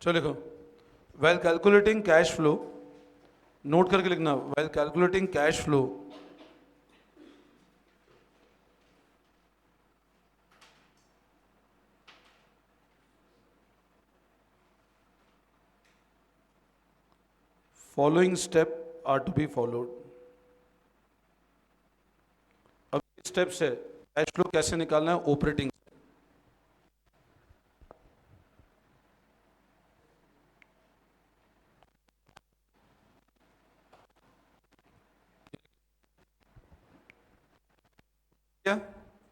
चलो लिखो, well calculating cash flow, note करके लिखना, well calculating cash flow following step are to be followed. अब स्टेप से कैश फ्लो कैसे निकालना है ऑपरेटिंग। क्या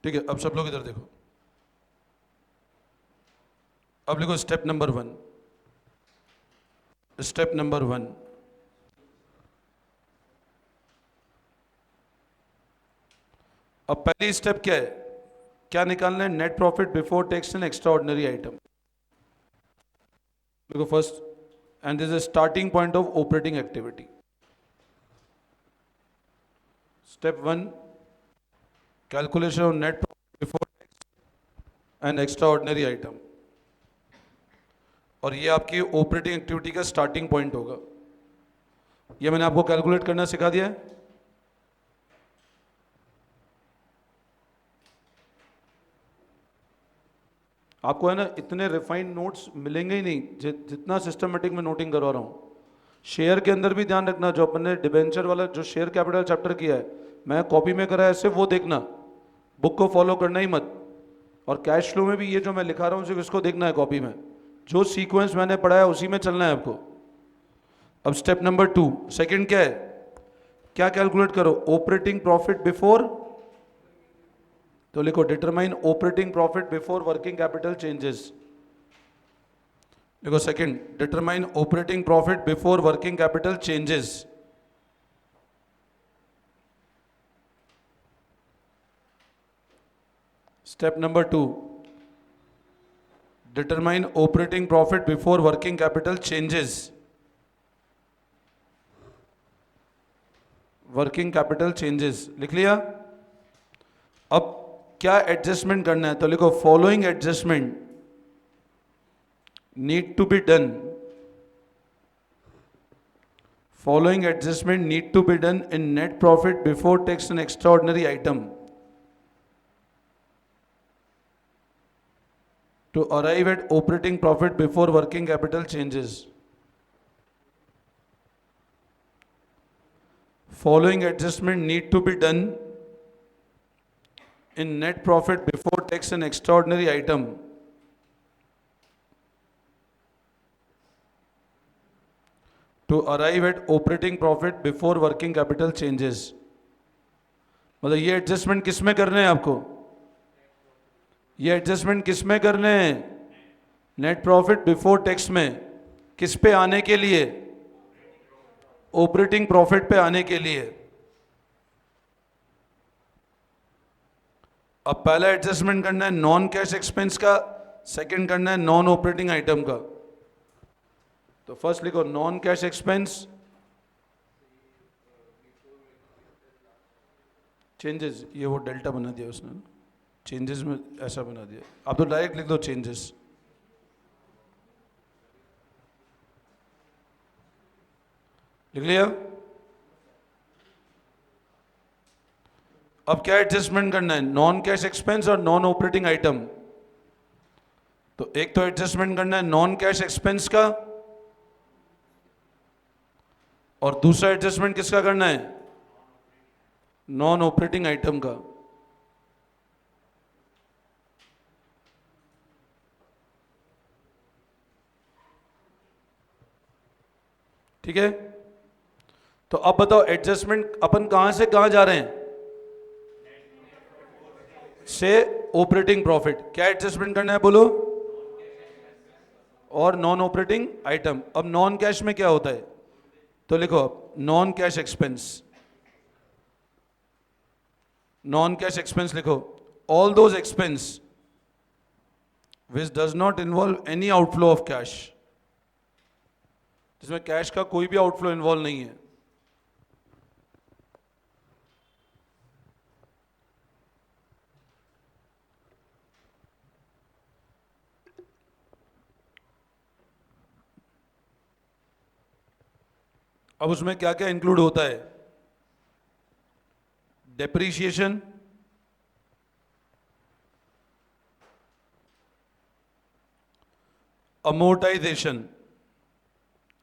ठीक है, अब सब लोग इधर देखो। अब लिखो स्टेप नंबर 1। स्टेप नंबर 1, अब पहली स्टेप क्या है, क्या निकालना है, net profit before tax and extraordinary item. देखो first, and this is starting point of operating activity. Step 1, calculation of net profit before and extraordinary item, और ये आपकी ऑपरेटिंग एक्टिविटी का स्टार्टिंग पॉइंट होगा। ये मैंने आपको calculate करना सिखा दिया है। आपको है ना इतने रिफाइंड नोट्स मिलेंगे ही नहीं जितना सिस्टमेटिक में नोटिंग करवा रहा हूँ। शेयर के अंदर भी ध्यान रखना, जो अपन ने डिबेंचर वाला जो शेयर कैपिटल चैप्टर किया है, मैं कॉपी में करा है ऐसे, वो देखना, बुक को फॉलो करना ही मत। और कैश फ्लो में भी ये जो मैं लिखा रहा हूँ सिर्फ इसको देखना है कॉपी में, जो सीक्वेंस मैंने पढ़ा है उसी में चलना है आपको। अब स्टेप नंबर 2, सेकंड क्या है, क्या कैलकुलेट करो, ऑपरेटिंग प्रॉफिट बिफोर, तो लिखो determine operating profit before working capital changes. देखो second, determine operating profit before working capital changes. Step number 2, determine operating profit before working capital changes. Working capital changes लिख लिया। अब क्या adjustment करना है, तो लिखो following adjustment need to be done, following adjustment need to be done in net profit before tax and extraordinary item to arrive at operating profit before working capital changes. Following adjustment need to be done in net profit before tax and extraordinary item to arrive at operating profit before working capital changes. मतलब ये adjustment किस में करने हैं आपको, ये adjustment किस में करने हैं, नेट प्रॉफिट बिफोर टैक्स में, किस पे आने के लिए, ऑपरेटिंग प्रॉफिट पे आने के लिए। अब पहला एडजस्टमेंट करना है नॉन कैश एक्सपेंस का, सेकंड करना है नॉन ऑपरेटिंग आइटम का। तो फर्स्ट लिखो नॉन कैश एक्सपेंस चेंजेस, ये वो डेल्टा बना दिया उसने, चेंजेस में ऐसा बना दिया, आप तो डायरेक्ट लिख दो चेंजेस। लिख लिया। अब क्या एडजस्टमेंट करना है, नॉन कैश एक्सपेंस और नॉन ऑपरेटिंग आइटम। तो एक तो एडजस्टमेंट करना है नॉन कैश एक्सपेंस का, और दूसरा एडजस्टमेंट किसका करना है, नॉन ऑपरेटिंग आइटम का। ठीक है, तो अब बताओ एडजस्टमेंट अपन कहां से कहां जा रहे हैं, से ऑपरेटिंग प्रॉफिट। क्या एडजस्टमेंट करना है बोलो, और नॉन ऑपरेटिंग आइटम। अब नॉन कैश में क्या होता है, तो लिखो non cash expense, non cash expense लिखो, all those expense which does not involve any outflow of cash, जिसमें कैश का कोई भी आउटफ्लो इन्वॉल्व नहीं है। अब उसमें क्या क्या इंक्लूड होता है? Depreciation, amortisation,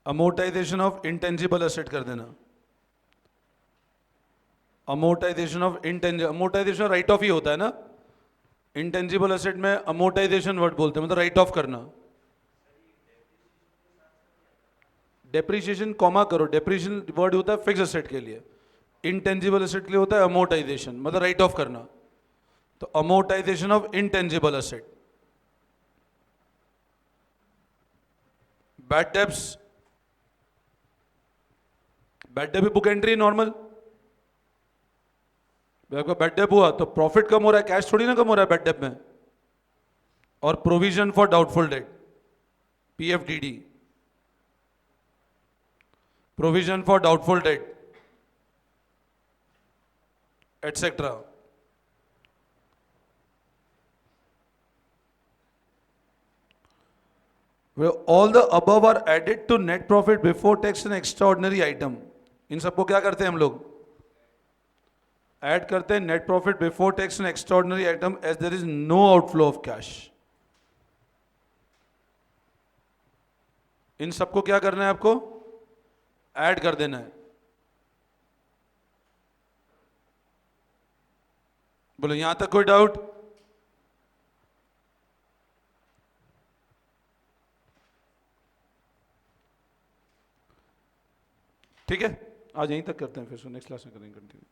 amortisation of intangible asset कर देना, amortisation of intangible, amortisation write off ही होता है ना, इंटेंजिबल एसेट में अमोर्टाइजेशन वर्ड बोलते हैं, मतलब राइट ऑफ करना। डेप्रीशिएशन कॉमा करो, डेप्रीशिएशन वर्ड होता है फिक्स एसेट के लिए, इंटेंजिबल एसेट के लिए होता है अमोर्टाइजेशन, मतलब राइट ऑफ करना। तो amortisation of intangible asset. Bad debts, bad डेब book entry normal, आपका बैड डेब हुआ तो प्रॉफिट कम हो रहा है, कैश थोड़ी ना कम हो रहा है बैड डेब में। और provision for doubtful debt, PFDD, provision for doubtful debt etcetera. All the above are added to net profit before tax and extraordinary item. इन सबको क्या करते हैं हम लोग? ऐड करते हैं net profit before tax and extraordinary item as there is no outflow of cash. इन सबको क्या करना है आपको? ऐड कर देना है। बोलो यहां तक कोई डाउट? ठीक है, आज यहीं तक करते हैं, फिर नेक्स्ट क्लास में करेंगे कंटिन्यू।